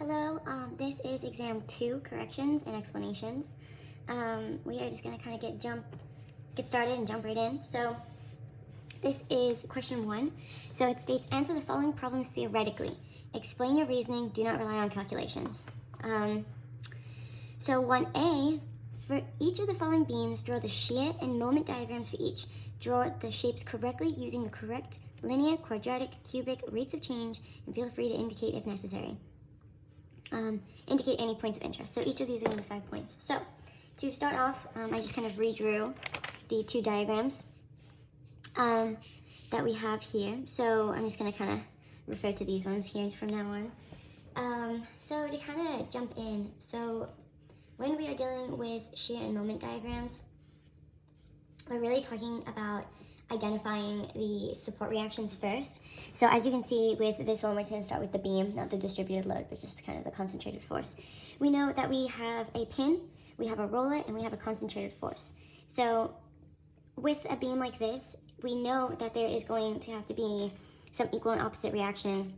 Hello, this is exam 2, corrections and explanations. We are just gonna kind of get started and jump right in. So this is question 1. So it states, answer the following problems theoretically. Explain your reasoning, do not rely on calculations. So 1A, for each of the following beams, draw the shear and moment diagrams for each. Draw the shapes correctly using the correct linear, quadratic, cubic rates of change, and feel free to indicate if necessary. Indicate any points of interest. So each of these are going to be 5 points. So to start off, I just kind of redrew the 2 diagrams that we have here. So I'm just going to kind of refer to these ones here from now on. So to kind of jump in, so when we are dealing with shear and moment diagrams, we're really talking about identifying the support reactions first. So as you can see with this one, we're going to start with the beam, not the distributed load, but just kind of the concentrated force. We know that we have a pin, we have a roller, and we have a concentrated force. So with a beam like this, we know that there is going to have to be some equal and opposite reaction,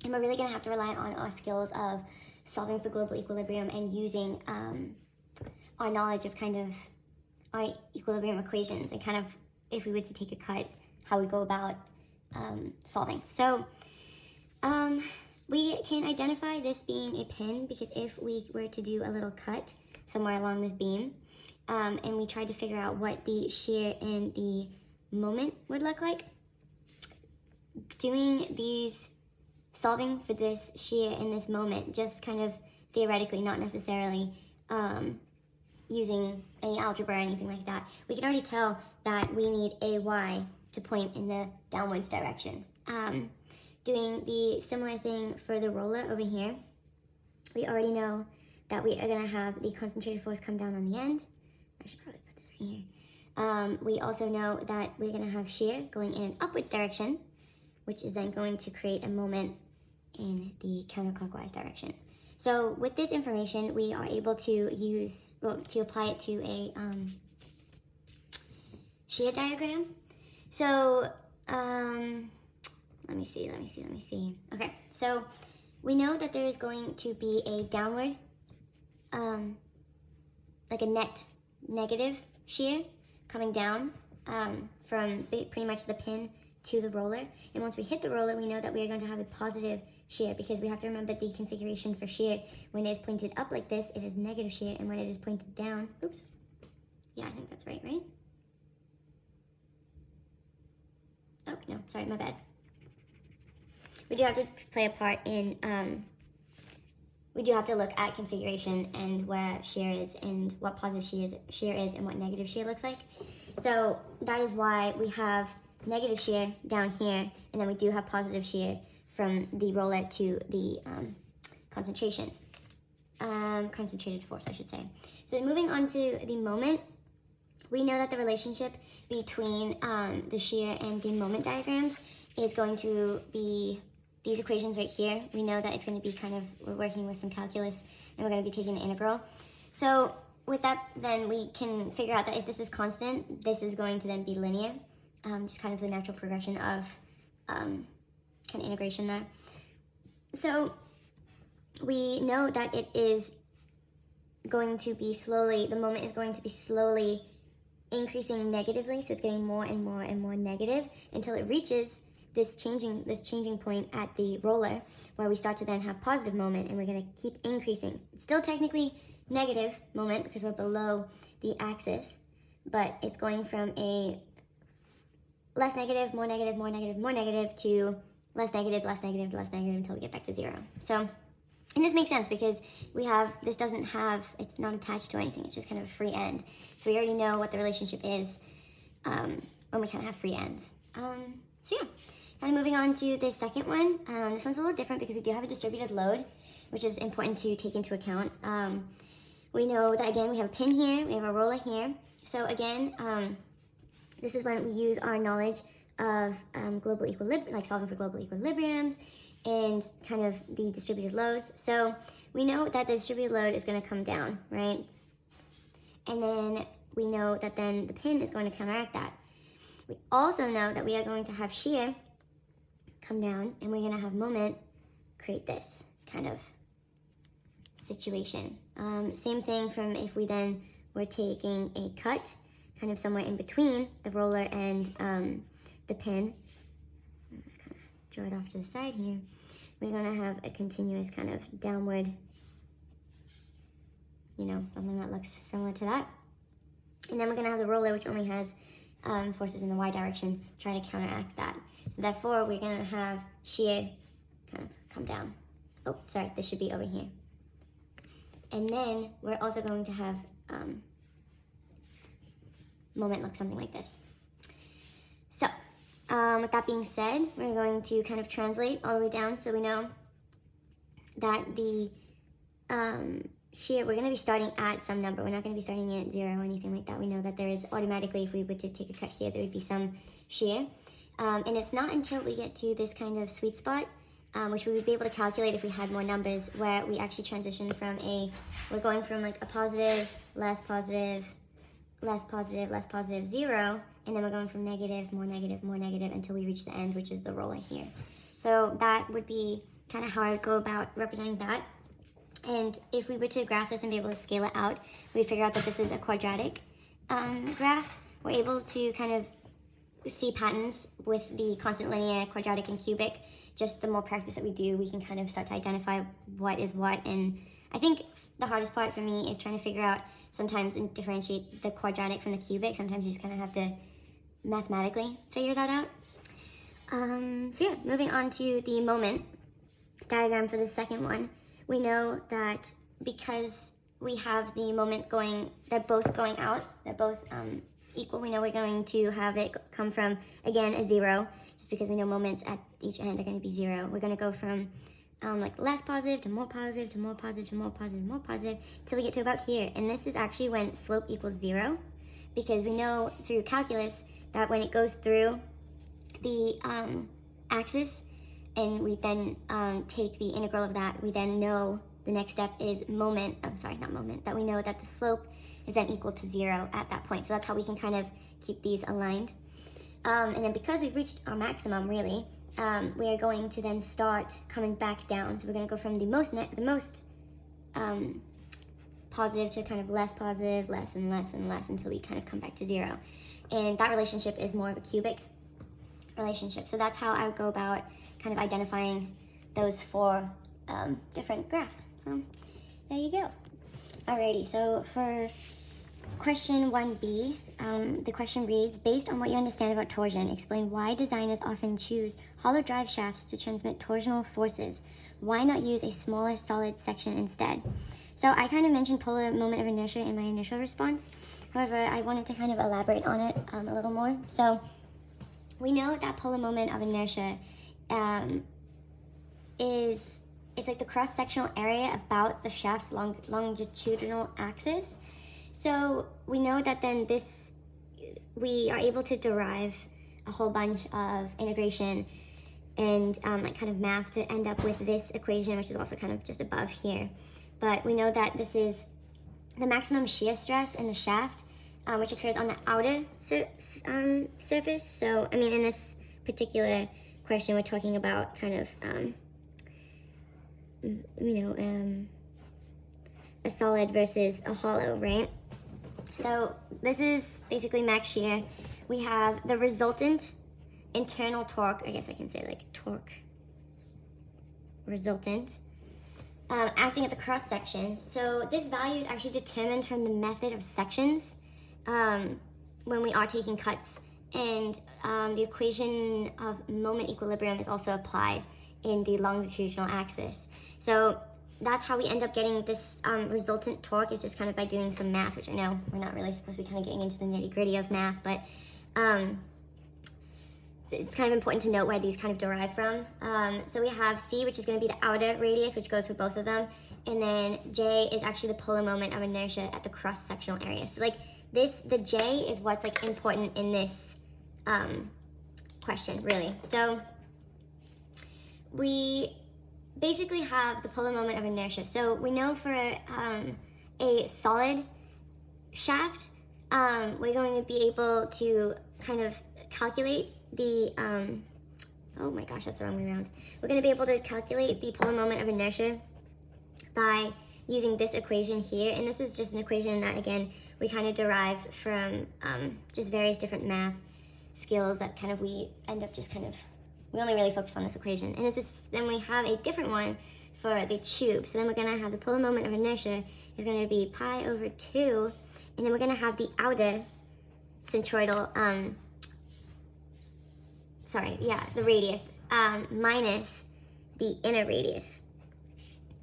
and we're really going to have to rely on our skills of solving for global equilibrium and using our knowledge of kind of our equilibrium equations and kind of, if we were to take a cut, how we go about solving. So we can identify this being a pin because if we were to do a little cut somewhere along this beam and we tried to figure out what the shear and the moment would look like, solving for this shear and this moment, just kind of theoretically, not necessarily using any algebra or anything like that, we can already tell that we need AY to point in the downwards direction. Doing the similar thing for the roller over here, we already know that we are going to have the concentrated force come down on the end. I should probably put this right here. We also know that we're going to have shear going in an upwards direction, which is then going to create a moment in the counterclockwise direction. So with this information, we are able to apply it to a shear diagram. So let me see. Okay, so we know that there is going to be a downward, like a net negative shear coming down from pretty much the pin to the roller. And once we hit the roller, we know that we are going to have a positive shear, because we have to remember the configuration for shear. When it is pointed up like this, it is negative shear, and when it is pointed down, I think that's right? Oh, no, sorry, my bad. We do have to play a part in, we do have to look at configuration and where shear is and what positive shear is and what negative shear looks like. So that is why we have negative shear down here, and then we do have positive shear from the roller to the concentrated force, I should say. So moving on to the moment, we know that the relationship between the shear and the moment diagrams is going to be these equations right here. We know that it's going to be we're working with some calculus, and we're going to be taking the integral. So with that, then we can figure out that if this is constant, this is going to then be linear, just kind of the natural progression of kind of integration there. So we know that it is going to be the moment is going to be slowly increasing negatively, so it's getting more and more and more negative until it reaches this changing point at the roller, where we start to then have positive moment, and we're going to keep increasing. It's still technically negative moment because we're below the axis, but it's going from a less negative, more negative, more negative, more negative to less negative, less negative, less negative until we get back to 0. So, and this makes sense because it's not attached to anything. It's just kind of a free end. So we already know what the relationship is when we kind of have free ends. So yeah, kind of moving on to the second one. This one's a little different because we do have a distributed load, which is important to take into account. We know that, again, we have a pin here, we have a roller here. So again, this is when we use our knowledge of global equilibrium, like solving for global equilibriums and kind of the distributed loads. So we know that the distributed load is going to come down, right? And then we know that then the pin is going to counteract that. We also know that we are going to have shear come down, and we're going to have moment create this kind of situation. Same thing from if we then were taking a cut, kind of somewhere in between the roller and the pin. Draw it off to the side here. We're gonna have a continuous kind of downward, you know, something that looks similar to that. And then we're gonna have the roller, which only has forces in the y direction, trying to counteract that. So therefore, we're gonna have shear kind of come down. Oh, sorry, this should be over here. And then we're also going to have moment look something like this. So, with that being said, we're going to kind of translate all the way down so we know that the shear, we're going to be starting at some number. We're not going to be starting at 0 or anything like that. We know that there is automatically, if we were to take a cut here, there would be some shear. And it's not until we get to this kind of sweet spot, which we would be able to calculate if we had more numbers, where we actually transition from we're going from like a positive, less positive, less positive, less positive, 0, and then we're going from negative, more negative, more negative, until we reach the end, which is the roller here. So that would be kind of how I would go about representing that. And if we were to graph this and be able to scale it out, we'd figure out that this is a quadratic graph. We're able to kind of see patterns with the constant linear, quadratic, and cubic. Just the more practice that we do, we can kind of start to identify what is what. And I think the hardest part for me is trying to figure out sometimes and differentiate the quadratic from the cubic. Sometimes you just kind of have to mathematically figure that out. So yeah, moving on to the moment diagram for the second one. We know that because we have the moment going, they're both going out, they're both equal, we know we're going to have it come from, again, a 0, just because we know moments at each end are going to be 0. We're going to go from like less positive to more positive to more positive to more positive to more positive until we get to about here. And this is actually when slope equals 0, because we know through calculus that when it goes through the axis, and we then take the integral of that, we then know the next step is moment, I'm sorry, not moment, that we know that the slope is then equal to 0 at that point. So that's how we can kind of keep these aligned. And then because we've reached our maximum, really, we are going to then start coming back down. So we're going to go from the most positive to kind of less positive, less and less and less, until we kind of come back to 0. And that relationship is more of a cubic relationship. So that's how I would go about kind of identifying those 4 different graphs. So there you go. Alrighty, so for question 1b, the question reads, based on what you understand about torsion, explain why designers often choose hollow drive shafts to transmit torsional forces. Why not use a smaller solid section instead? So I kind of mentioned polar moment of inertia in my initial response. However, I wanted to kind of elaborate on it a little more. So we know that polar moment of inertia it's like the cross-sectional area about the shaft's longitudinal axis. So we know that then we are able to derive a whole bunch of integration and like kind of math to end up with this equation, which is also kind of just above here. But we know that this is the maximum shear stress in the shaft, which occurs on the outer surface. So, I mean, in this particular question, we're talking about kind of, a solid versus a hollow, right? So this is basically max shear. We have the resultant internal torque, I guess I can say like torque resultant, acting at the cross section. So this value is actually determined from the method of sections when we are taking cuts. And the equation of moment equilibrium is also applied in the longitudinal axis. So that's how we end up getting this resultant torque, is just kind of by doing some math, which I know we're not really supposed to be kind of getting into the nitty gritty of math, but so it's kind of important to note where these kind of derive from. So we have C, which is going to be the outer radius, which goes for both of them, and then J is actually the polar moment of inertia at the cross-sectional area. So like the J is what's like important in this question, really. So we basically have the polar moment of inertia. So we know for a solid shaft, we're going to be able to kind of calculate the, oh my gosh, that's the wrong way around. We're going to be able to calculate the polar moment of inertia by using this equation here. And this is just an equation that, again, we kind of derive from just various different math skills that kind of we end up just kind of, we only really focus on this equation. And it's just, then we have a different one for the tube. So then we're going to have the polar moment of inertia is going to be pi over 2, and then we're going to have the outer centroidal, the radius, minus the inner radius.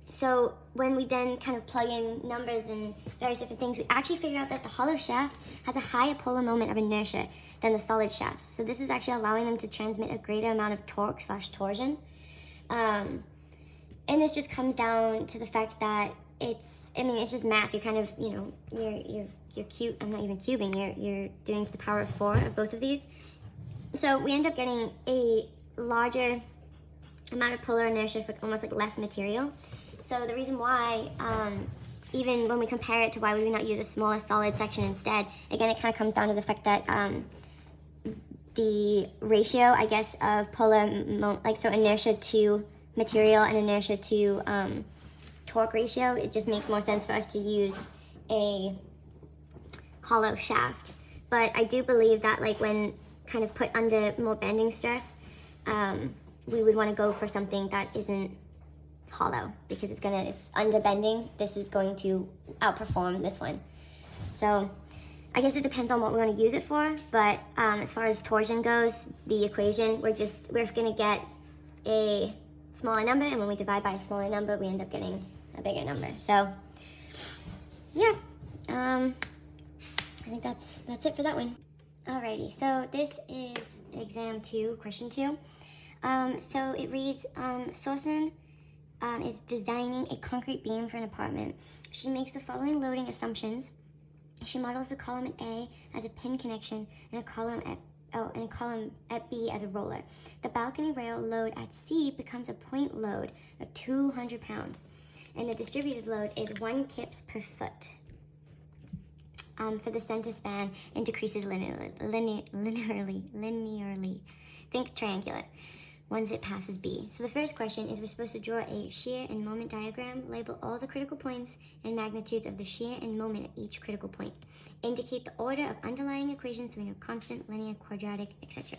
So when we then kind of plug in numbers and various different things, we actually figure out that the hollow shaft has a higher polar moment of inertia than the solid shafts. So this is actually allowing them to transmit a greater amount of torque / torsion. And this just comes down to the fact that it's just math. You're kind of, you're cute. I'm not even cubing. You're doing to the power of 4 of both of these. So we end up getting a larger amount of polar inertia for almost like less material. So the reason why, even when we compare it to why would we not use a smaller solid section instead, again, it kind of comes down to the fact that the ratio, I guess, of polar, inertia to material and inertia to torque ratio, it just makes more sense for us to use a hollow shaft. But I do believe that, like, when kind of put under more bending stress, we would want to go for something that isn't hollow, because it's under bending. This is going to outperform this one. So I guess it depends on what we want to use it for, but as far as torsion goes, the equation, we're going to get a smaller number, and when we divide by a smaller number, we end up getting a bigger number. So yeah, I think that's it for that one. Alrighty, so this is exam 2, question 2. So it reads, Sorsen is designing a concrete beam for an apartment. She makes the following loading assumptions. She models the column at A as a pin connection and a column at B as a roller. The balcony rail load at C becomes a point load of 200 pounds, and the distributed load is 1 kips per foot for the center span, and decreases linearly. Think triangular once it passes B. So the first question is, we're supposed to draw a shear and moment diagram, label all the critical points and magnitudes of the shear and moment at each critical point. Indicate the order of underlying equations, so we know constant, linear, quadratic, etc.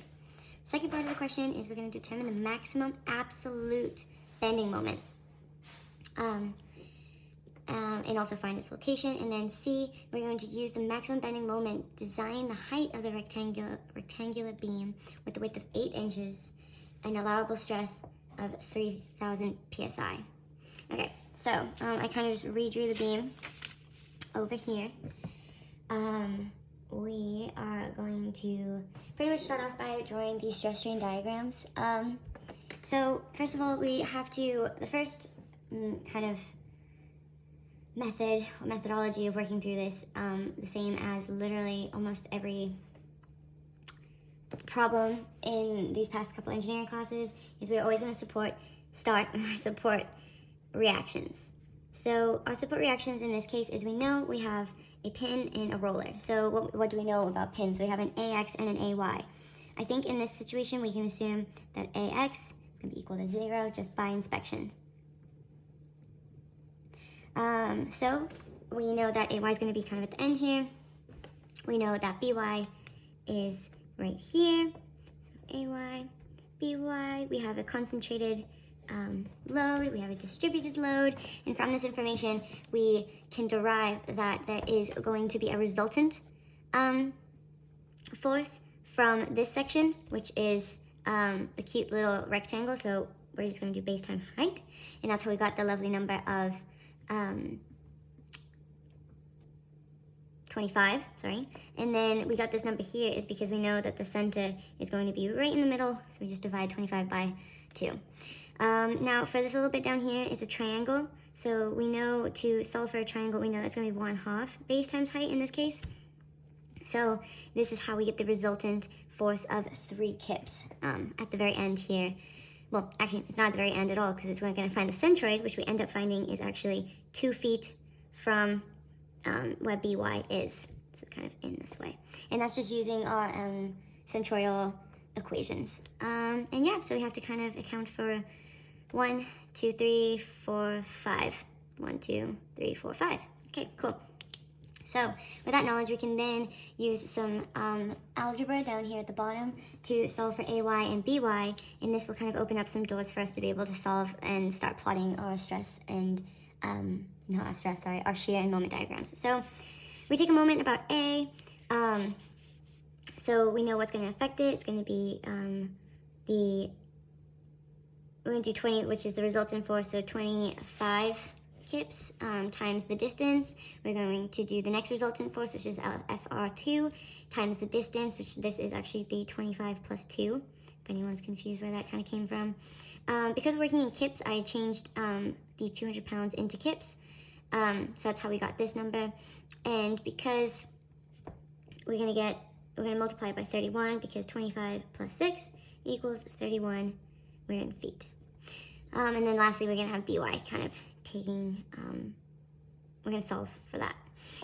Second part of the question is, we're going to determine the maximum absolute bending moment. And also find its location. And then C, we're going to use the maximum bending moment, design the height of the rectangular beam with the width of 8 inches, an allowable stress of 3,000 psi. Okay, so I kind of just redrew the beam over here. We are going to pretty much start off by drawing the stress strain diagrams. So first of all, we have to, the first kind of methodology of working through this, the same as literally almost every problem in these past couple engineering classes, is we're always going to start support reactions. So our support reactions in this case is, we know we have a pin and a roller. So what do we know about pins? We have an AX and an AY. I think in this situation we can assume that AX is going to be equal to 0 just by inspection. So we know that AY is going to be kind of at the end here. We know that BY is right here. So AY, BY, we have a concentrated load, we have a distributed load, and from this information we can derive that there is going to be a resultant force from this section, which is the cute little rectangle. So we're just going to do base times height, and that's how we got the lovely number of 25, sorry. And then we got this number here is because we know that the center is going to be right in the middle, so we just divide 25 by 2. Now for this little bit down here, it's a triangle. So we know to solve for a triangle, we know that's going to be 1/2 base times height in this case. So this is how we get the resultant force of 3 kips at the very end here. Well, actually, it's not at the very end at all, because we're going to find the centroid, which we end up finding is actually 2 feet from where BY is. So kind of in this way. And that's just using our centroidal equations. And yeah, so we have to kind of account for 1, 2, 3, 4, 5. 1, 2, 3, 4, 5. Okay, cool. So with that knowledge, we can then use some algebra down here at the bottom to solve for AY and BY, and this will kind of open up some doors for us to be able to solve and start plotting our stress and, not our stress, sorry, our shear and moment diagrams. So we take a moment about A, so we know what's going to affect it. It's going to be we're going to do 20, which is the resultant force, so 25 kips times the distance. We're going to do the next resultant force, which is FR2, times the distance, which this is actually the 25 plus 2, if anyone's confused where that kind of came from. Because we're working in kips, I changed the 200 pounds into kips, so that's how we got this number. And because we're going to multiply it by 31, because 25 plus 6 equals 31, we're in feet. And then lastly, we're going to have BY kind of taking, we're going to solve for that.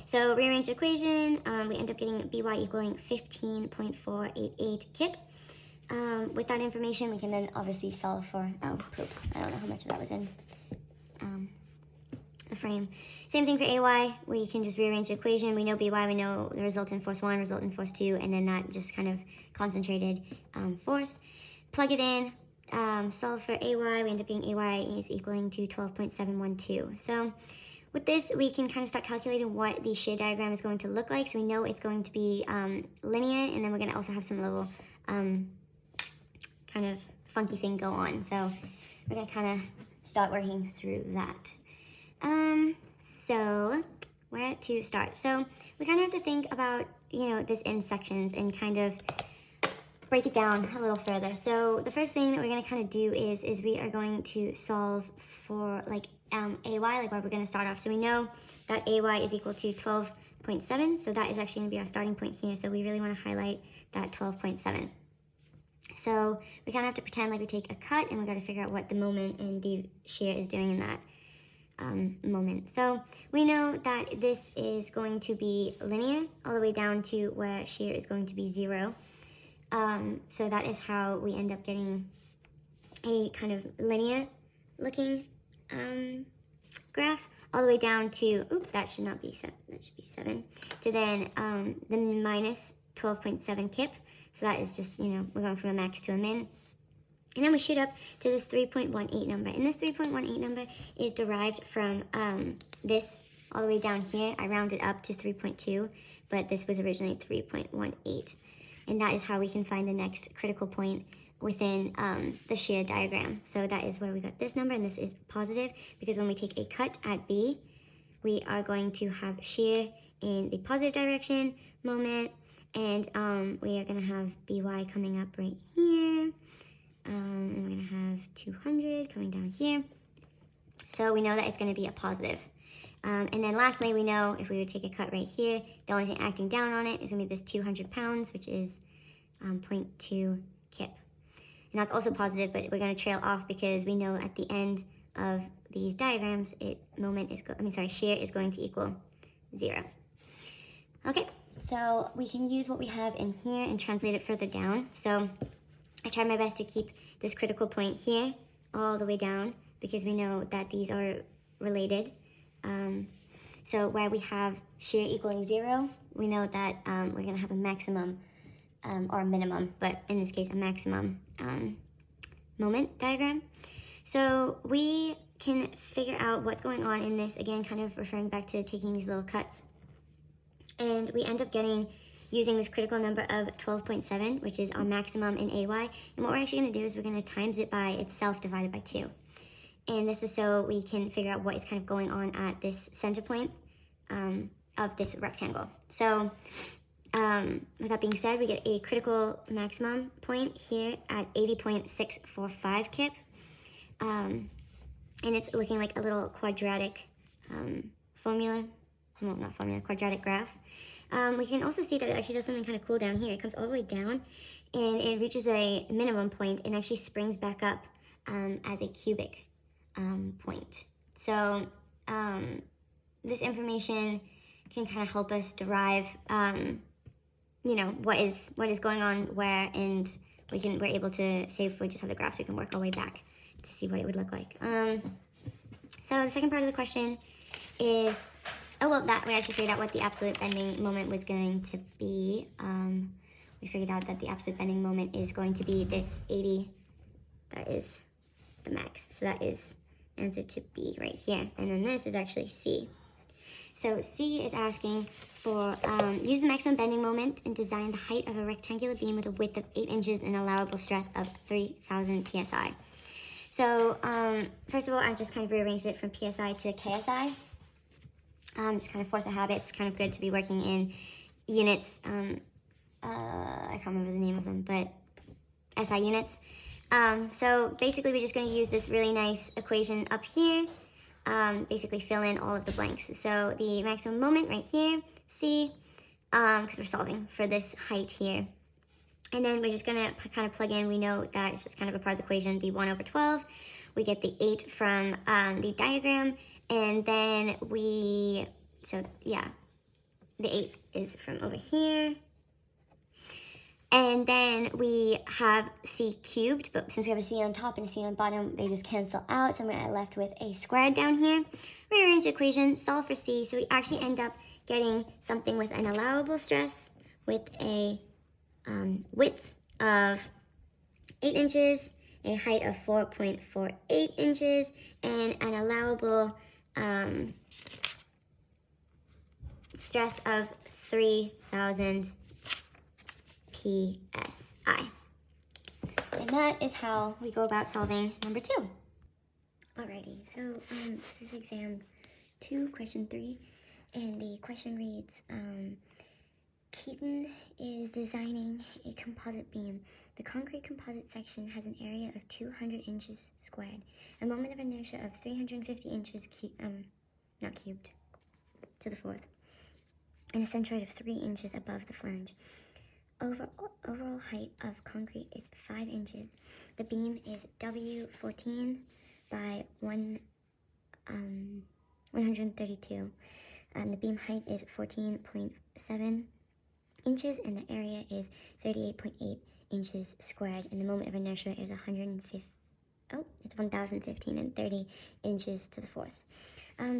So rearrange the equation, we end up getting BY equaling 15.488 kip. With that information, we can then obviously solve for, oh, poop, I don't know how much of that was in the frame. Same thing for AY, we can just rearrange the equation. We know BY, we know the resultant force 1, resultant force 2, and then that just kind of concentrated force. Plug it in. Solve for AY, we end up getting AY is equaling to 12.712. So with this, we can kind of start calculating what the shear diagram is going to look like. So we know it's going to be linear, and then we're going to also have some little kind of funky thing go on. So we're going to kind of start working through that. So where to start? So we kind of have to think about, you know, this in sections and kind of break it down a little further. So the first thing that we're going to kind of do is we are going to solve for like AY, like where we're going to start off. So we know that AY is equal to 12.7, so that is actually going to be our starting point here. So we really want to highlight that 12.7. So we kind of have to pretend like we take a cut, and we got to figure out what the moment and the shear is doing in that moment. So we know that this is going to be linear all the way down to where shear is going to be 0. So that is how we end up getting a kind of linear looking graph all the way down to, that should not be 7, that should be 7, to then the minus 12.7 kip. So that is just, you know, we're going from a max to a min. And then we shoot up to this 3.18 number. And this 3.18 number is derived from this all the way down here. I rounded up to 3.2, but this was originally 3.18. And that is how we can find the next critical point within the shear diagram. So that is where we got this number, and this is positive, because when we take a cut at B, we are going to have shear in the positive direction, moment, and we are going to have BY coming up right here, and we're going to have 200 coming down here. So we know that it's going to be a positive. And then lastly, we know if we would take a cut right here, the only thing acting down on it is going to be this 200 pounds, which is 0.2 kip. And that's also positive, but we're going to trail off because we know at the end of these diagrams, shear is going to equal 0. Okay, so we can use what we have in here and translate it further down. So I tried my best to keep this critical point here all the way down because we know that these are related. So where we have shear equaling 0, we know that we're going to have a maximum or a minimum, but in this case a maximum moment diagram. So we can figure out what's going on in this, again kind of referring back to taking these little cuts. And we end up using this critical number of 12.7, which is our maximum in AY. And what we're actually going to do is we're going to times it by itself divided by 2. And this is so we can figure out what is kind of going on at this center point of this rectangle. So with that being said, we get a critical maximum point here at 80.645 kip. And it's looking like a little quadratic quadratic graph. We can also see that it actually does something kind of cool down here. It comes all the way down, and it reaches a minimum point and actually springs back up as a cubic point. So this information can kind of help us derive, what is going on where, and we're able to say if we just have the graphs, we can work our way back to see what it would look like. So the second part of the question is, oh, well, that we actually figured out what the absolute bending moment was going to be. We figured out that the absolute bending moment is going to be this 80. That is the max. So that is answer to B right here. And then this is actually C. So C is asking for, use the maximum bending moment and design the height of a rectangular beam with a width of 8 inches and allowable stress of 3,000 PSI. So first of all, I just kind of rearranged it from PSI to KSI. Just kind of force a habit. It's kind of good to be working in units. I can't remember the name of them, but SI units. So basically we're just going to use this really nice equation up here, basically fill in all of the blanks. So the maximum moment right here, C, because we're solving for this height here. And then we're just going to kind of plug in, we know that it's just kind of a part of the equation, the 1 over 12. We get the 8 from the diagram, and then so yeah, the 8 is from over here. And then we have C cubed, but since we have a C on top and a C on bottom, they just cancel out. So I'm left with a squared down here. Rearrange the equation, solve for C. So we actually end up getting something with an allowable stress with a width of 8 inches, a height of 4.48 inches, and an allowable stress of 3,000 PSI. And that is how we go about solving number 2. Alrighty, so this is exam 2, question 3, and the question reads, Keaton is designing a composite beam. The concrete composite section has an area of 200 inches squared, a moment of inertia of 350 inches not cubed, to the fourth, and a centroid of 3 inches above the flange. Overall height of concrete is 5 inches. The beam is W14 by 132. The beam height is 14.7 inches, and the area is 38.8 inches squared. And the moment of inertia is 1,015 and 30 inches to the fourth.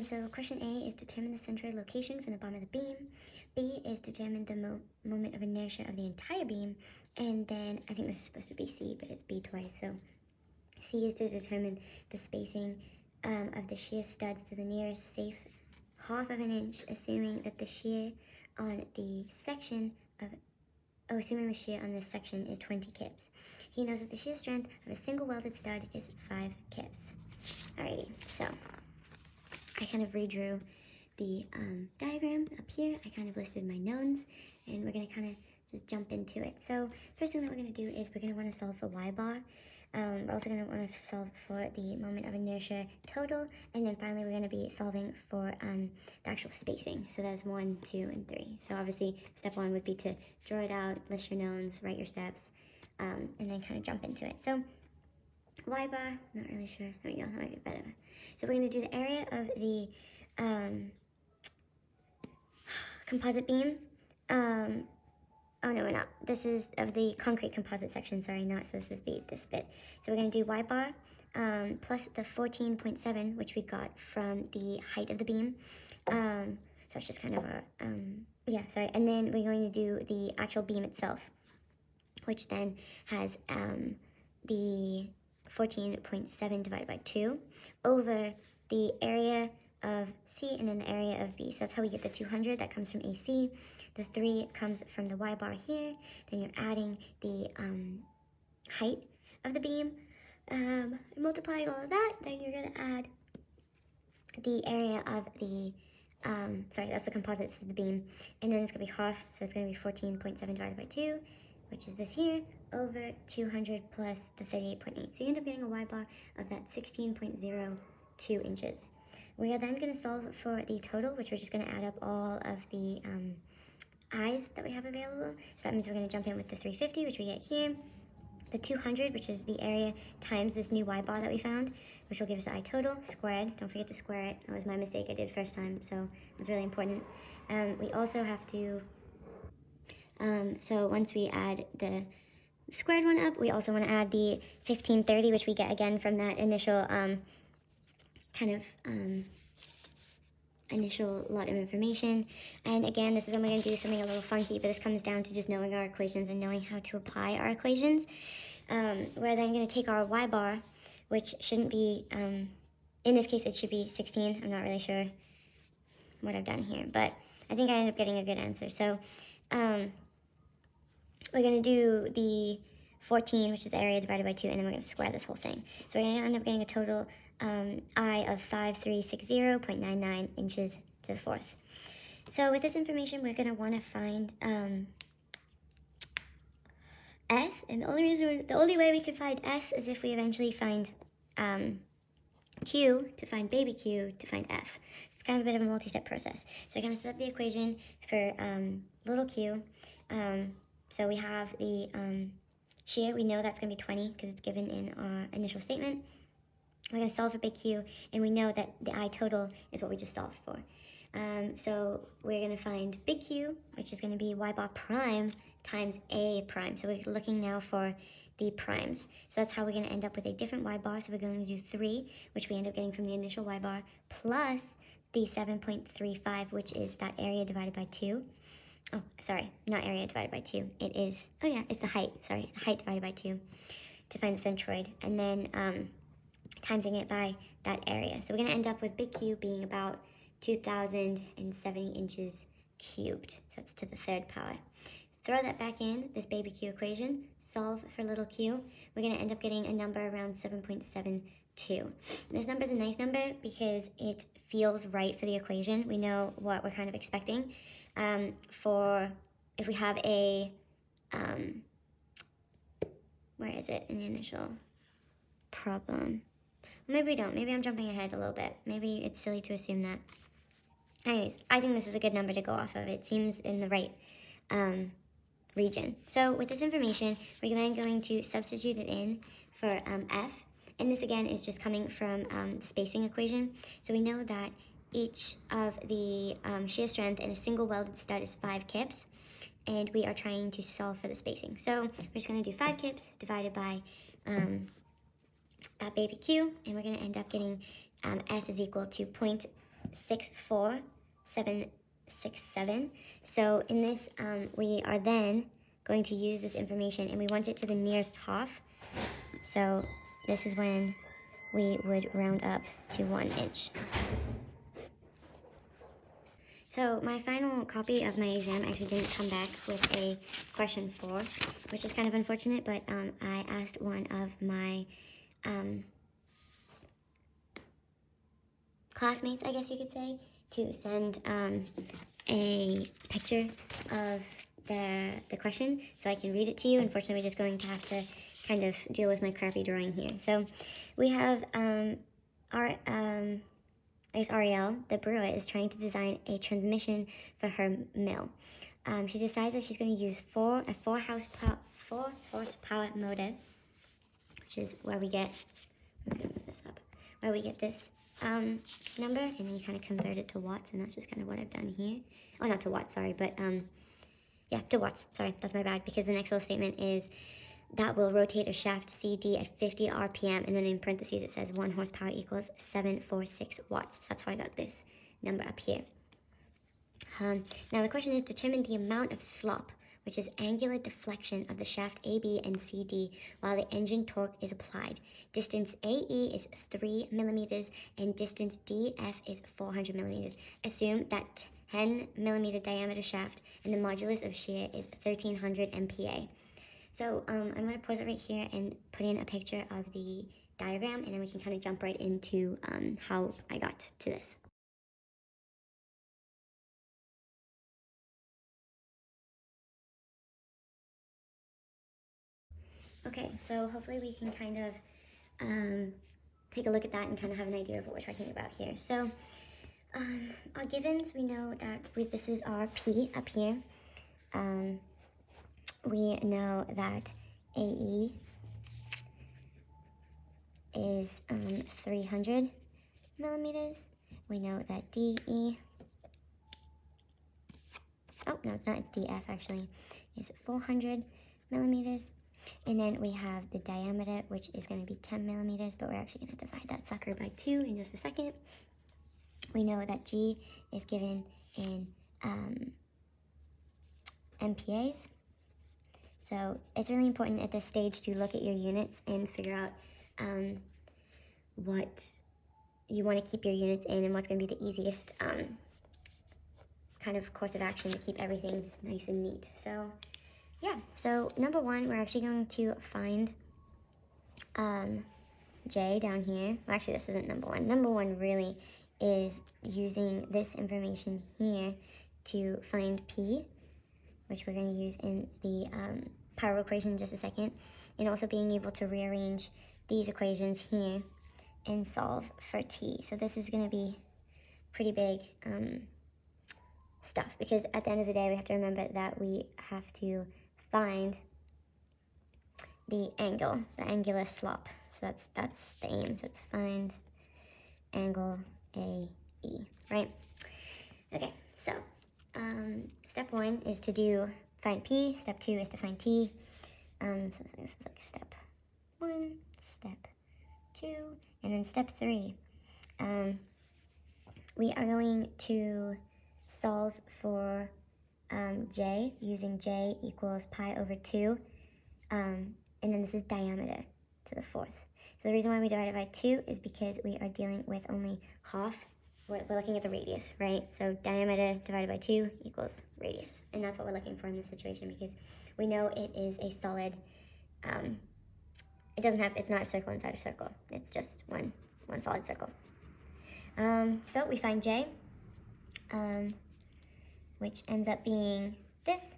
So question A is determine the centroid location from the bottom of the beam. B is determine the moment of inertia of the entire beam. And then I think this is supposed to be C, but it's B twice. So C is to determine the spacing of the shear studs to the nearest safe half of an inch, assuming that the shear on the section assuming the shear on this section is 20 kips. He knows that the shear strength of a single welded stud is 5 kips. Alrighty, so I kind of redrew the diagram up here. I kind of listed my knowns, and we're going to kind of just jump into it. So first thing that we're going to do is we're going to want to solve for y bar. We're also going to want to solve for the moment of inertia total, and then finally we're going to be solving for the actual spacing. So that's 1, 2, and 3. So obviously step 1 would be to draw it out, list your knowns, write your steps, and then kind of jump into it. So y bar, not really sure. There we go, that might be better. So we're going to do the area of the composite beam. Oh no, we're not. This is of the concrete composite section, sorry, not, so this is this bit. So we're going to do y bar plus the 14.7, which we got from the height of the beam. So it's just kind of a, and then we're going to do the actual beam itself, which then has the 14.7 divided by 2 over the area of C and then the area of B. So that's how we get the 200. That comes from AC. The 3 comes from the y bar here. Then you're adding the height of the beam. Multiplying all of that, then you're going to add the area of the, that's the composite, this is the beam. And then it's going to be half, so it's going to be 14.7 divided by 2, which is this here, over 200 plus the 38.8. So you end up getting a y bar of that 16.02 inches. We are then going to solve for the total, which we're just going to add up all of the i's that we have available. So that means we're going to jump in with the 350, which we get here, the 200, which is the area, times this new y bar that we found, which will give us the I total, squared. Don't forget to square it. That was my mistake I did first time, so it's really important. We also have to, so once we add the squared one up, we also want to add the 1530, which we get again from that initial kind of initial lot of information. And again, this is when we're going to do something a little funky, but this comes down to just knowing our equations and knowing how to apply our equations. We're then going to take our y bar, which shouldn't be, in this case it should be 16. I'm not really sure what I've done here, but I think I ended up getting a good answer. So we're going to do the 14, which is the area divided by 2, and then we're going to square this whole thing. So we're going to end up getting a total I of 5360.99 inches to the fourth. So with this information, we're going to want to find S, and the only way we could find S is if we eventually find Q to find baby Q to find F. It's kind of a bit of a multi-step process. So we're going to set up the equation for little q. So we have the shear. We know that's going to be 20 because it's given in our initial statement. We're going to solve for big Q, and we know that the I total is what we just solved for. So we're going to find big Q, which is going to be y bar prime times a prime. So we're looking now for the primes. So that's how we're going to end up with a different y bar. So we're going to do 3, which we end up getting from the initial y bar, plus the 7.35, which is that area divided by 2. Oh, sorry, not area divided by 2. It is, oh yeah, it's the height. Sorry, the height divided by 2 to find the centroid. And then timesing it by that area. So we're going to end up with big Q being about 2,070 inches cubed. So that's to the third power. Throw that back in, this baby Q equation, solve for little q. We're going to end up getting a number around 7.72. This number is a nice number because it feels right for the equation. We know what we're kind of expecting. For if we have a, where is it in the initial problem? Maybe we don't. Maybe I'm jumping ahead a little bit. Maybe it's silly to assume that. Anyways, I think this is a good number to go off of. It seems in the right region. So with this information, we're then going to substitute it in for F. And this again is just coming from the spacing equation. So we know that each of the shear strength in a single welded stud is 5 kips. And we are trying to solve for the spacing. So we're just going to do 5 kips divided by that baby Q, and we're going to end up getting S is equal to 0.64767. So in this, we are then going to use this information, and we want it to the nearest half. So this is when we would round up to 1 inch. So my final copy of my exam actually didn't come back with a question 4, which is kind of unfortunate, but I asked one of my classmates, I guess you could say, to send a picture of the question so I can read it to you. Unfortunately, we're just going to have to kind of deal with my crappy drawing here. So we have Ariel, the brewer, is trying to design a transmission for her mill. She decides that she's going to use a 4 horsepower motor, which is where we get, I'm just going to put this up, where we get this number, and then you kind of convert it to watts, and that's just kind of what I've done here. Oh, not to watts, sorry, but yeah, to watts. Sorry, that's my bad, because the next little statement is that will rotate a shaft CD at 50 RPM, and then in parentheses it says 1 horsepower equals 746 watts. So that's how I got this number up here. Now the question is, determine the amount of slop, which is angular deflection of the shaft AB and CD while the engine torque is applied. Distance AE is 3 millimeters and distance DF is 400 millimeters. Assume that 10 millimeter diameter shaft and the modulus of shear is 1300 MPa. So I'm going to pause it right here and put in a picture of the diagram, and then we can kind of jump right into how I got to this. Okay, so hopefully we can kind of take a look at that and kind of have an idea of what we're talking about here. So our givens, we know that this is our P up here. We know that AE is 300 millimeters. We know that DE, oh no, it's not, it's DF actually, is 400 millimeters. And then we have the diameter, which is going to be 10 millimeters, but we're actually going to divide that sucker by 2 in just a second. We know that G is given in MPAs. So it's really important at this stage to look at your units and figure out what you want to keep your units in and what's going to be the easiest kind of course of action to keep everything nice and neat. So yeah, so number 1, we're actually going to find J down here. Well, actually, this isn't number 1. Number 1 really is using this information here to find P, which we're going to use in the power equation in just a second, and also being able to rearrange these equations here and solve for T. So this is going to be pretty big stuff, because at the end of the day, we have to remember that we have to find the angle, the angular slope. So that's the aim. So it's find angle AE, right? Okay, so step 1 is to find P. Step 2 is to find T. So this is like step 1, step 2, and then step 3. We are going to solve for J using J equals pi over 2. And then this is diameter to the 4th. So the reason why we divide it by 2 is because we are dealing with only half. We're looking at the radius, right? So diameter divided by 2 equals radius. And that's what we're looking for in this situation, because we know it is a solid, it's not a circle inside a circle. It's just one solid circle. So we find J, which ends up being this.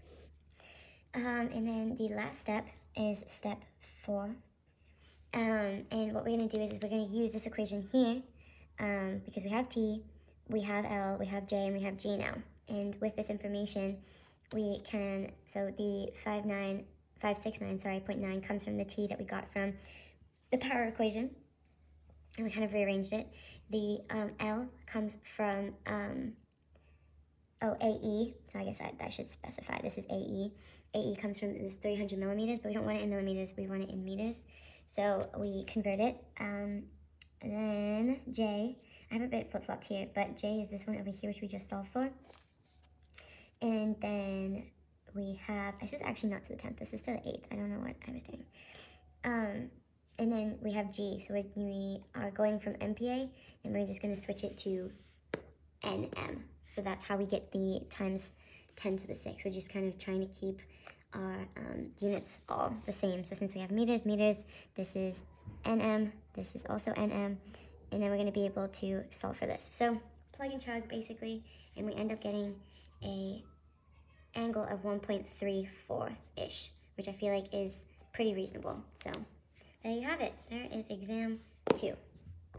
And then the last step is step 4. And what we're going to do is we're going to use this equation here, because we have T, we have L, we have J, and we have G now. And with this information, we can, so the 0.9 comes from the T that we got from the power equation, and we kind of rearranged it. The L comes from, AE, so I guess I should specify this is AE. AE comes from this 300 millimeters, but we don't want it in millimeters, we want it in meters. So we convert it, and then J, I have a bit flip-flopped here, but J is this one over here, which we just solved for. And then we have, this is actually not to the 10th, this is to the 8th, I don't know what I was doing. And then we have G, so we are going from MPA, and we're just going to switch it to NM. So that's how we get the times 10 to the 6. We're just kind of trying to keep our units all the same. So since we have meters, this is NM, this is also NM, and then we're going to be able to solve for this. So plug and chug, basically, and we end up getting a angle of 1.34-ish, which I feel like is pretty reasonable. So there you have it. There is exam 2.